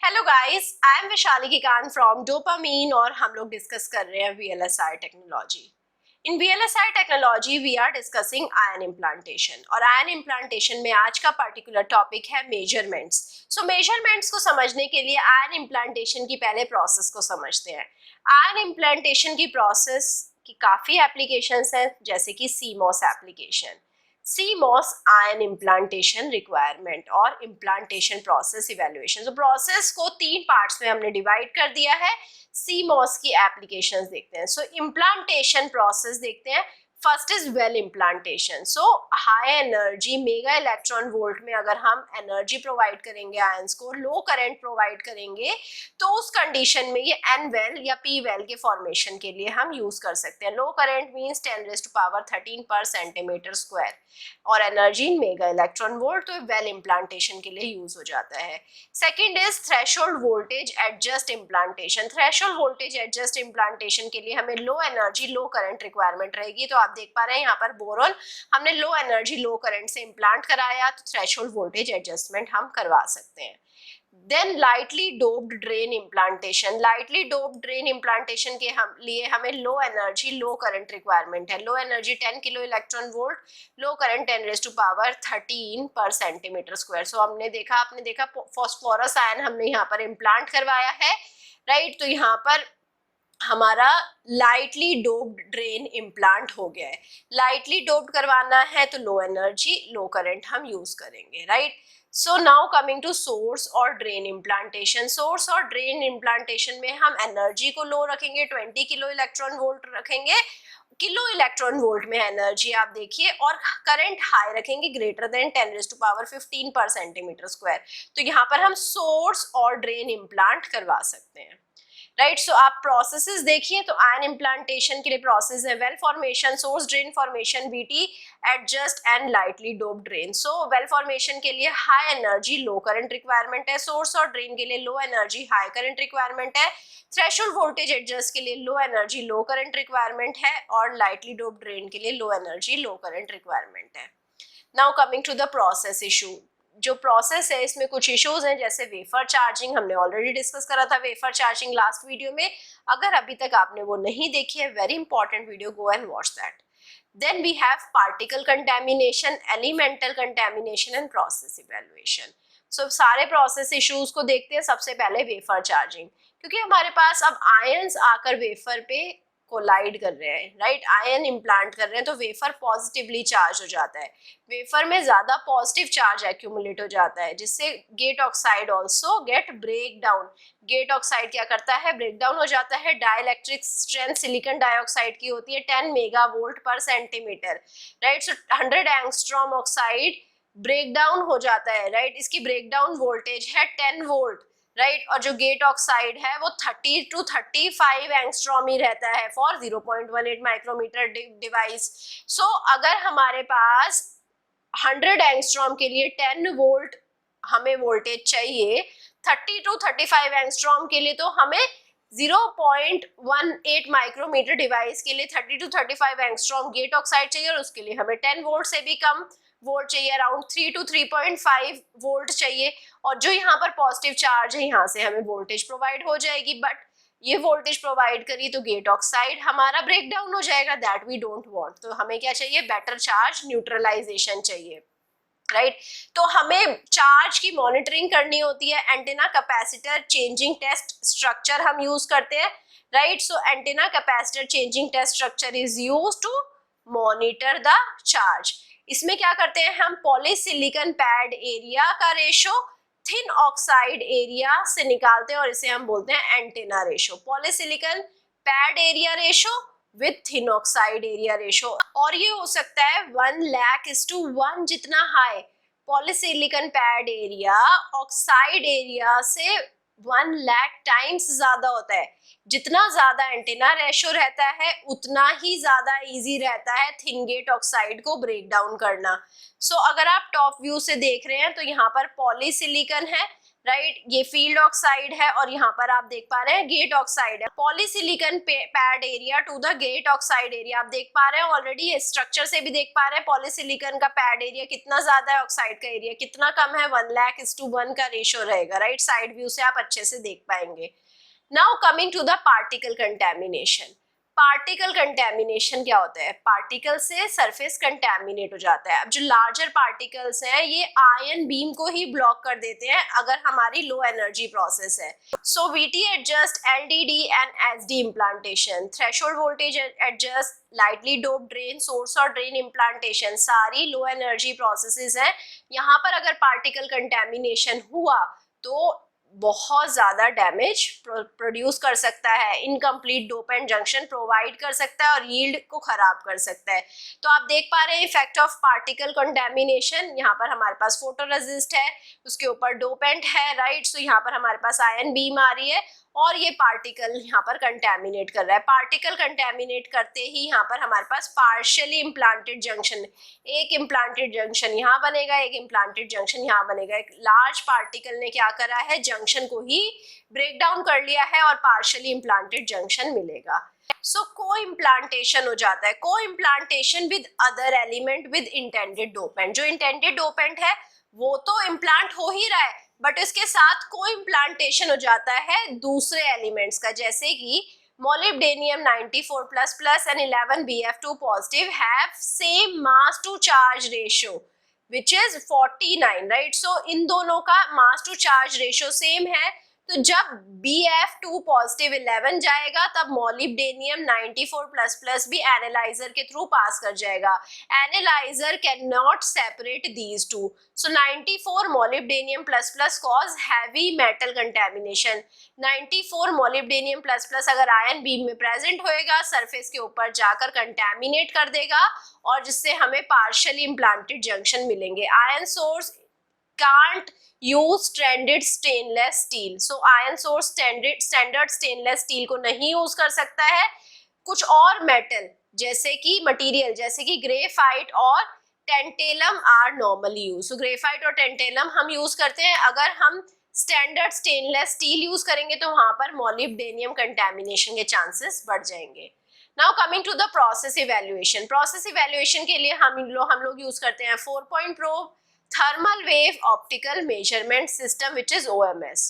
Hello guys, I am Vishali Kikan from Dopamine और हम लोग डिस्कस कर रहे हैं VLSI technology. In VLSI technology we are discussing ion implantation और आयन इम्प्लांटेशन में आज का पर्टिकुलर टॉपिक है मेजरमेंट्स। सो मेजरमेंट्स को समझने के लिए आयन इम्प्लांटेशन की पहले प्रोसेस को समझते हैं। आयन इम्प्लांटेशन की प्रोसेस की काफ़ी एप्लीकेशंस हैं, जैसे कि CMOS application, CMOS ion implantation requirement और इम्प्लांटेशन प्रोसेस इवेल्युएशन। तो प्रोसेस को 3 पार्ट्स में हमने डिवाइड कर दिया है। CMOS की एप्लीकेशंस देखते हैं। सो इम्प्लांटेशन प्रोसेस देखते हैं। First is well implantation. So high energy mega electron volt में अगर हम एनर्जी प्रोवाइड करेंगे आयंस को, लो करंट प्रोवाइड करेंगे, तो उस कंडीशन में ये एन वेल या पी वेल के फॉर्मेशन के लिए हम यूज कर सकते हैं। लो current means 10⁻13 per centimetre square और energy in mega electron volt, तो वेल इम्प्लांटेशन के लिए यूज हो जाता है। Second is threshold voltage adjust implantation. Threshold voltage adjust implantation के लिए हमें low energy low current requirement रहेगी। तो आप देख पा रहे हैं यहाँ पर बोरॉन हमने लो एनर्जी लो करंट से इम्प्लांट कराया, तो थ्रेशोल्ड वोल्टेज एडजस्टमेंट हम करवा सकते हैं। Then lightly doped drain implantation. Lightly doped drain implantation के लिए हमें low energy low current requirement है। Low energy 10 kilo electron volt, low current 10⁻13 per centimetre square. सो आपने देखा फॉस्फोरस आयन हमने यहाँ पर इम्प्लांट करवाया है, राइट। तो यहाँ पर हमारा लाइटली डोप्ड ड्रेन इम्प्लांट हो गया है। लाइटली डोप्ड करवाना है तो लो एनर्जी लो करंट हम यूज करेंगे, right. So now coming to source और ड्रेन इम्प्लांटेशन। सोर्स और ड्रेन इम्प्लांटेशन में हम एनर्जी को लो रखेंगे, 20 किलो इलेक्ट्रॉन वोल्ट रखेंगे। किलो इलेक्ट्रॉन वोल्ट में एनर्जी आप देखिए, और करंट हाई रखेंगे ग्रेटर देन 10⁻15 पर सेंटीमीटर स्क्वायर। तो यहाँ पर हम सोर्स और ड्रेन इम्प्लांट करवा सकते हैं, राइट। सो आप प्रोसेसेस देखिए, तो आयन इम्प्लांटेशन के लिए प्रोसेस है well formation, source drain formation, VT adjust and lightly dope drain. So well formation के लिए high energy low current requirement है, सोर्स और ड्रेन के लिए low energy high current requirement है, थ्रेशोल्ड वोल्टेज एडजस्ट के लिए low energy low current requirement है, और लाइटली डोप ड्रेन के लिए low energy low current requirement है। Now coming to the process issue. जो प्रोसेस है इसमें कुछ इश्यूज हैं, जैसे वेफर चार्जिंग हमने ऑलरेडी डिस्कस करा था, वेफर चार्जिंग लास्ट वीडियो में। अगर अभी तक आपने वो नहीं देखी है, very important video, go and watch that. Then we have particle contamination, elemental contamination and process evaluation. So सारे प्रोसेस इश्यूज को देखते हैं। सबसे पहले वेफर चार्जिंग, क्योंकि हमारे पास अब आयंस आकर वेफर पे कोलाइड कर रहे हैं, राइट। आयन इम्प्लांट कर रहे हैं तो वेफर पॉजिटिवली चार्ज हो जाता है, वेफर में ज्यादा पॉजिटिव चार्ज एक्यूमुलेट हो जाता है, जिससे gate oxide also gate break down. Gate oxide क्या करता है, ब्रेक डाउन हो जाता है। डाइलेक्ट्रिक स्ट्रेंथ सिलिकॉन डाइऑक्साइड की होती है 10 मेगावोल्ट पर सेंटीमीटर, राइट। सो 100 एंगस्ट्रॉम ऑक्साइड ब्रेक डाउन हो जाता है, राइट। इसकी ब्रेक डाउन वोल्टेज है 10 वोल्ट, राइट। और जो गेट ऑक्साइड है वो 30 to 35 एंगस्ट्रॉम ही रहता है फॉर 0.18 माइक्रोमीटर डिवाइस। सो अगर हमारे पास 100 एंगस्ट्रॉम के लिए 10 वोल्ट हमें वोल्टेज चाहिए, 30 to 35 एंगस्ट्रॉम के लिए तो हमें 0.18 माइक्रोमीटर डिवाइस के लिए 30 to 35 एंगस्ट्रॉम गेट ऑक्साइड चाहिए, और उसके लिए हमें 10 वोल्ट से भी कम वोल्ट चाहिए, अराउंड 3 to 3.5 वोल्ट चाहिए। और जो यहाँ पर पॉजिटिव चार्ज है, यहाँ से हमें वोल्टेज प्रोवाइड हो जाएगी, बट ये वोल्टेज प्रोवाइड करी तो गेट ऑक्साइड हमारा ब्रेक डाउन हो जाएगा, दैट वी डोंट वांट। तो हमें क्या चाहिए, बेटर चार्ज न्यूट्रलाइजेशन चाहिए, राइट। तो हमें चार्ज की मॉनिटरिंग करनी होती है। Antenna capacitor changing test structure हम यूज करते हैं, right. So antenna capacitor changing test structure is use to monitor the charge. इसमें क्या करते हैं हम, पॉलीसिलिकॉन पैड एरिया का रेशो थिन ऑक्साइड एरिया से निकालते हैं, और इसे हम बोलते हैं antenna ratio. Polysilicon pad area ratio with thin oxide area ratio, और ये हो सकता है 1,00,000:1 जितना high polysilicon pad area oxide area से 1,00,000 टाइम्स ज्यादा होता है। जितना ज्यादा एंटीना रेशो रहता है उतना ही ज्यादा इजी रहता है थिन गेट ऑक्साइड को ब्रेक डाउन करना। सो अगर आप टॉप व्यू से देख रहे हैं तो यहाँ पर पॉलीसिलिकॉन है, राइट, ये फील्ड ऑक्साइड है और यहाँ पर आप देख पा रहे हैं गेट ऑक्साइड है। Polysilicon pad area to the gate oxide area, आप देख पा रहे हैं ऑलरेडी स्ट्रक्चर से भी देख पा रहे हैं पॉलीसिलिकॉन का पैड एरिया कितना ज्यादा है, ऑक्साइड का एरिया कितना कम है, 1,00,000:1 का रेशियो रहेगा, राइट, साइड व्यू से आप अच्छे से देख पाएंगे। Now coming to the particle contamination. Particle contamination क्या होता है? पार्टिकल से सरफेस कंटेमिनेट हो जाता है। अब जो लार्जर पार्टिकल्स हैं ये आयन बीम को ही ब्लॉक कर देते हैं अगर हमारी लो एनर्जी प्रोसेस है। So VT adjust, LDD and SD implantation, threshold voltage adjust, lightly dope drain, source और ड्रेन इम्प्लांटेशन, सारी लो एनर्जी प्रोसेसेस हैं। यहाँ पर अगर पार्टिकल कंटेमिनेशन हुआ तो बहुत ज्यादा डैमेज प्रोड्यूस कर सकता है, इनकम्प्लीट डोपेंट जंक्शन प्रोवाइड कर सकता है और यील्ड को खराब कर सकता है। तो आप देख पा रहे हैं इफेक्ट ऑफ पार्टिकल कंटेमिनेशन। यहाँ पर हमारे पास फोटोरेसिस्ट है, उसके ऊपर डोपेंट है, राइट, सो यहाँ पर हमारे पास आयन बीम आ रही है और ये पार्टिकल यहाँ पर कंटेमिनेट कर रहा है। पार्टिकल कंटेमिनेट करते ही यहाँ पर हमारे पास पार्शियली इम्प्लांटेड जंक्शन, एक इम्प्लांटेड जंक्शन यहाँ बनेगा, एक इम्प्लांटेड जंक्शन यहाँ बनेगा। एक लार्ज पार्टिकल ने क्या करा है, जंक्शन को ही ब्रेक डाउन कर लिया है और पार्शियली इम्प्लांटेड जंक्शन मिलेगा। सो को इम्प्लांटेशन हो जाता है, को implantation with other element with intended dopant. जो इंटेंडेड डोपेंट है वो तो इम्प्लांट हो ही रहा है बट इसके साथ को इम्प्लांटेशन हो जाता है दूसरे एलिमेंट्स का, जैसे कि molybdenum 94++ and 11Bf2 positive have same mass to charge ratio which is 49, right? So इन दोनों का mass to charge ratio same है, तो जब Bf2 पॉजिटिव 11 जाएगा तब molybdenum 94++ भी एनालाइजर के थ्रू पास कर जाएगा। Analyser can not separate these two, so 94 molybdenum++ cause heavy metal contamination. 94 molybdenum++ अगर आयन बीम में प्रेजेंट होएगा सरफेस के ऊपर जाकर कंटेमिनेट कर देगा और जिससे हमें पार्शियली इम्प्लांटेड जंक्शन मिलेंगे। Ion source can't use stranded stainless steel, so iron source standard stainless steel को नहीं यूज कर सकता है। कुछ और मेटल जैसे कि मटेरियल जैसे कि ग्रेफाइट और tantalum are normally use. So graphite और टेंटेलम हम यूज करते हैं। अगर हम स्टैंडर्ड स्टेनलेस स्टील यूज करेंगे तो वहां पर molybdenum कंटेमिनेशन के चांसेस बढ़ जाएंगे। Now coming to the process evaluation. Process evaluation के लिए हम लोग यूज करते हैं 4-point probe, thermal wave optical measurement system which is OMS।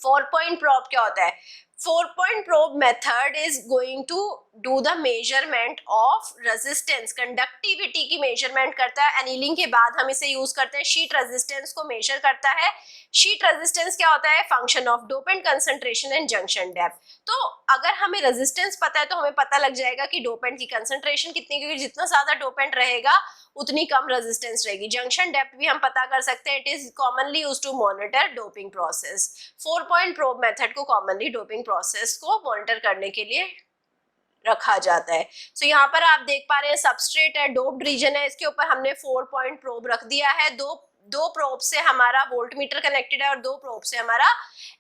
4-point probe क्या होता है? 4-point probe method is going to do the measurement of resistance, conductivity की मेजरमेंट करता है। एनीलिंग के बाद हम इसे यूज करते हैं, शीट रेजिस्टेंस को मेजर करता है। शीट रेजिस्टेंस क्या होता है? Function of dopant concentration and junction depth. तो अगर हमें रेजिस्टेंस पता है तो हमें पता लग जाएगा कि डोपेंट की कंसंट्रेशन कितनी, क्योंकि जितना ज्यादा डोपेंट रहेगा उतनी कम रेजिस्टेंस रहेगी। जंक्शन डेप्थ भी हम पता कर सकते हैं। It is commonly used to monitor doping process. 4-point probe method को कॉमनली डोपिंग प्रोसेस को मॉनिटर करने के लिए रखा जाता है। सो यहाँ पर आप देख पा रहे हैं सबस्ट्रेट है, डोप्ड रीजन है, इसके ऊपर हमने 4-point probe रख दिया है। दो प्रोब से हमारा वोल्ट मीटर कनेक्टेड है और 2 प्रोब से हमारा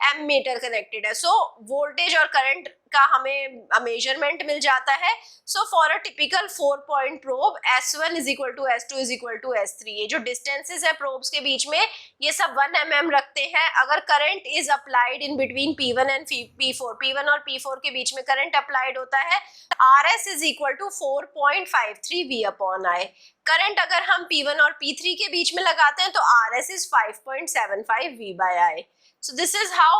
एम मीटर कनेक्टेड है। सो वोल्टेज और करंट का हमें मेजरमेंट मिल जाता है। So for a typical 4-point probe S1 = S2 = S3, ये जो डिस्टेंसेस है प्रोब्स के बीच में ये सब 1 mm रखते हैं। अगर current is applied in between P1 and P4, P1 और P4 के बीच में करंट अप्लाइड होता है, RS = 4.53 V/I। करंट अगर हम P1 और P3 के बीच में लगाते हैं तो RS is 5.75 V/I। So this is how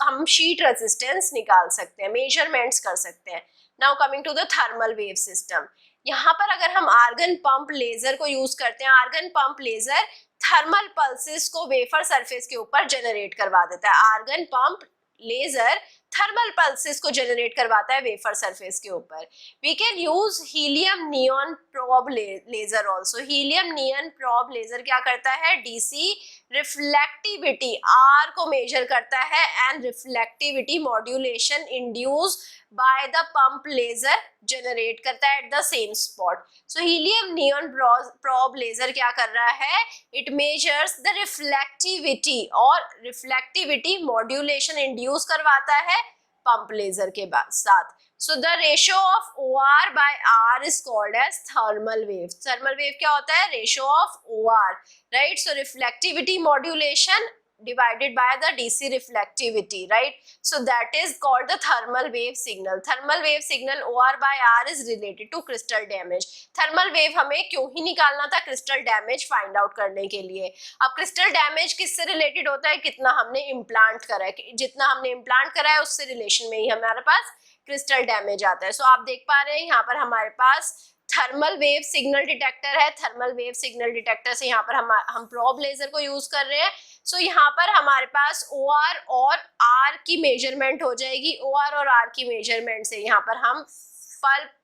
हम शीट रेजिस्टेंस निकाल सकते हैं, मेजरमेंट्स कर सकते हैं। Now coming to the thermal wave system. यहाँ पर अगर हम आर्गन पंप लेजर को यूज करते हैं, argon pump laser thermal pulses को वेफर सरफेस के ऊपर जनरेट करवा देता है। Argon pump laser thermal pulses को जनरेट करवाता है वेफर सरफेस के ऊपर। We can use helium neon probe laser also. Helium neon probe laser क्या करता है? डीसी रिफ्लेक्टिविटी आर को मेजर करता है and reflectivity modulation induce by the pump laser generate करता है at the same spot. So helium neon probe laser क्या कर रहा है? इट मेजर्स द रिफ्लेक्टिविटी और रिफ्लेक्टिविटी मॉड्यूलेशन इंड्यूस करवाता है पंप लेजर के साथ। So the ratio of OR by R is called as thermal wave. Thermal wave क्या होता है? Ratio of OR, right? So reflectivity modulation divided by the DC reflectivity, right? So that is called the thermal wave signal. Thermal wave signal OR by R is related to crystal damage. Thermal wave हमें क्यों ही निकालना था? Crystal damage find out करने के लिए. अब crystal damage किससे related होता है? कितना हमने इम्प्लांट करा है, जितना हमने इम्प्लांट करा है उससे रिलेशन में ही हमारे पास क्रिस्टल डैमेज आता है. सो आप देख पा रहे हैं यहाँ पर हमारे पास थर्मल वेव सिग्नल डिटेक्टर है. थर्मल वेव सिग्नल डिटेक्टर से यहाँ पर हम प्रोब लेजर को यूज कर रहे हैं. सो यहाँ पर हमारे पास OR और R की मेजरमेंट हो जाएगी. OR और R की मेजरमेंट से यहाँ पर हम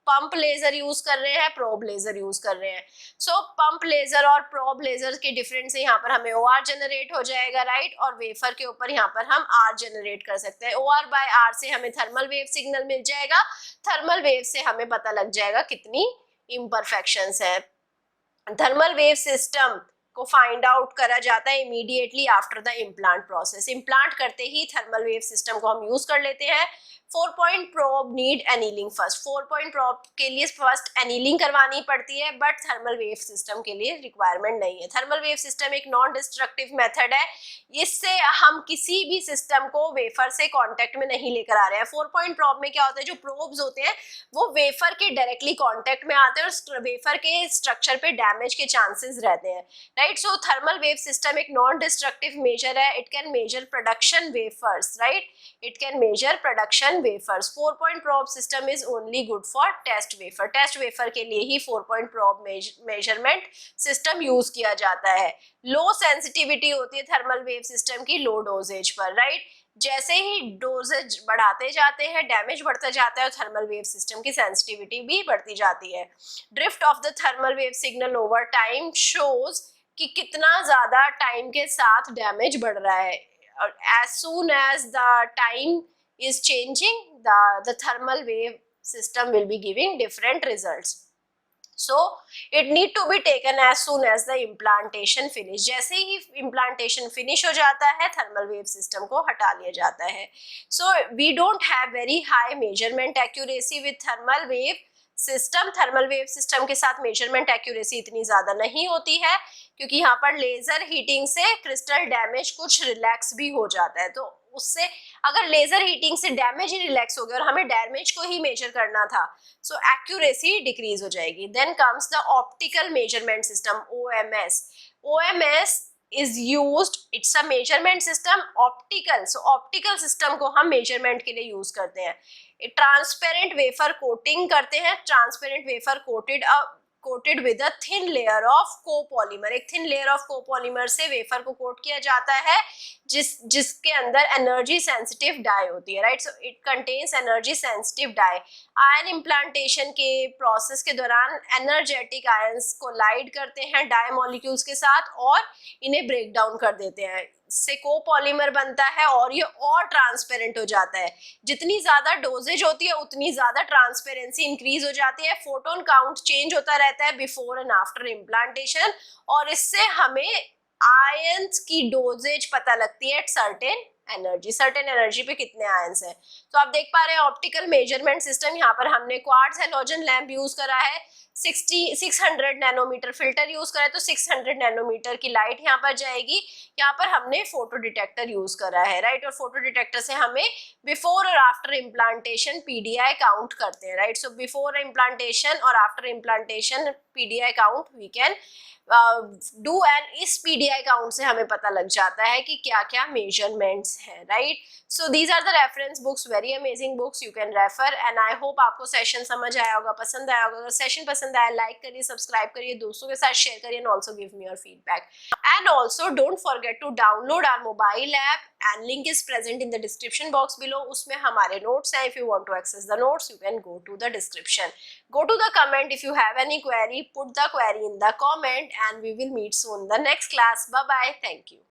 पंप लेजर यूज कर रहे हैं, प्रोब लेजर यूज कर रहे हैं. सो पंप लेजर और प्रोब लेजर के डिफरेंस से यहाँ पर हमें OR जनरेट हो जाएगा, राइट? और वेफर के ऊपर यहाँ पर हम R जनरेट कर सकते हैं. OR बाय R से हमें थर्मल वेव सिग्नल मिल जाएगा. थर्मल वेव से हमें पता लग जाएगा कितनी इम्परफेक्शंस है. थर्मल वेव सिस्टम को फाइंड आउट करा जाता है immediately after the implant process. Implant करते ही थर्मल वेव सिस्टम को हम यूज कर लेते हैं. 4 point probe need annealing first. 4 point probe के लिए फर्स्ट एनीलिंग करवानी पड़ती है, बट थर्मल वेव सिस्टम के लिए रिक्वायरमेंट नहीं है. थर्मल वेव सिस्टम एक नॉन डिस्ट्रक्टिव मेथड है. इससे हम किसी भी सिस्टम को वेफर से कांटेक्ट में नहीं लेकर आ रहे हैं. 4 पॉइंट प्रोब में क्या होता है? जो प्रोब्स होते हैं वो वेफर के डायरेक्टली कांटेक्ट में आते हैं और वेफर के स्ट्रक्चर पे डैमेज के चांसेस रहते हैं, राइट? सो थर्मल वेव सिस्टम एक नॉन डिस्ट्रक्टिव मेजर है. It can measure production wafers, right? It can measure production wafers. 4 point probe system is only good for test wafer. Test wafer के लिए ही 4 point probe measurement system use किया जाता है. लो sensitivity होती है thermal wave system की लो doses पर, right? जैसे ही डोजेज बढ़ाते जाते हैं डैमेज बढ़ता जाता है और थर्मल वेव सिस्टम की सेंसिटिविटी भी बढ़ती जाती है. Drift of the thermal wave signal over time shows कि कितना ज्यादा टाइम के साथ डैमेज बढ़ रहा है. As soon as the time is changing, the thermal wave system will be giving different results. So it need to be taken as soon as the implantation finish. जैसे ही implantation finish हो जाता है thermal wave system को हटा लिया जाता है. So we don't have very high measurement accuracy with thermal wave system. Thermal wave system के साथ मेजरमेंट एक्यूरेसी इतनी ज्यादा नहीं होती है क्योंकि यहाँ पर लेजर हीटिंग से क्रिस्टल डैमेज कुछ रिलैक्स भी हो जाता है. तो उससे अगर लेजर हीटिंग से डैमेज ही रिलैक्स हो गया और हमें डैमेज को ही मेजर करना था, सो एक्यूरेसी डिक्रीज हो जाएगी. Then comes the optical measurement system, OMS. OMS is used, it's a measurement system optical. So optical system को हम measurement के लिए यूज करते हैं. ट्रांसपेरेंट वेफर कोटिंग करते हैं. Transparent wafer coated with a thin layer of copolymer. एक thin layer of copolymer से वेफर को कोट किया जाता है जिसके अंदर एनर्जी सेंसिटिव डाई होती है, right? So it contains energy sensitive dye. Ion implantation के प्रोसेस के दौरान एनर्जेटिक आयंस कोलाइड करते हैं डाई मॉलिक्यूल्स के साथ और इन्हें ब्रेक डाउन कर देते हैं. से कोपॉलीमर बनता है और ये और ट्रांसपेरेंट हो जाता है. जितनी ज्यादा डोजेज होती है उतनी ज्यादा ट्रांसपेरेंसी इंक्रीज हो जाती है. फोटोन काउंट चेंज होता रहता है बिफोर एंड आफ्टर इम्प्लांटेशन और इससे हमें आयंस की डोजेज पता लगती है. सर्टेन एनर्जी पे कितने आयंस हैं. तो आप देख पा रहे हैं ऑप्टिकल मेजरमेंट सिस्टम. यहाँ पर हमने क्वार्ट्ज हैलोजन लैंप यूज करा है. 600 नैनोमीटर फिल्टर यूज करा है तो 600 नैनोमीटर की लाइट यहाँ पर जाएगी. यहाँ पर हमने फोटो डिटेक्टर यूज करा है, राइट? और फोटो डिटेक्टर से हमें बिफोर और आफ्टर इम्प्लांटेशन PDI काउंट करते हैं, राइट? सो बिफोर इम्प्लांटेशन और after implantation PDI count we can do and इस PDI काउंट से हमें पता लग जाता है कि क्या क्या मेजरमेंट्स हैं, right? So these are the reference books, very amazing books, you can refer. And I hope आपको सेशन समझ आया होगा, पसंद आया होगा. अगर सेशन पसंद आया लाइक करिए, सब्सक्राइब करिए, दोस्तों के साथ शेयर करिए and also give me your feedback. And also don't forget to download our mobile app and link is present in the description box below. उसमें हमारे notes हैं. If you want to access the notes, you can go to the description. Go to the comment if you have any query. Put the query in the comment and we will meet soon in the next class. Bye bye. Thank you.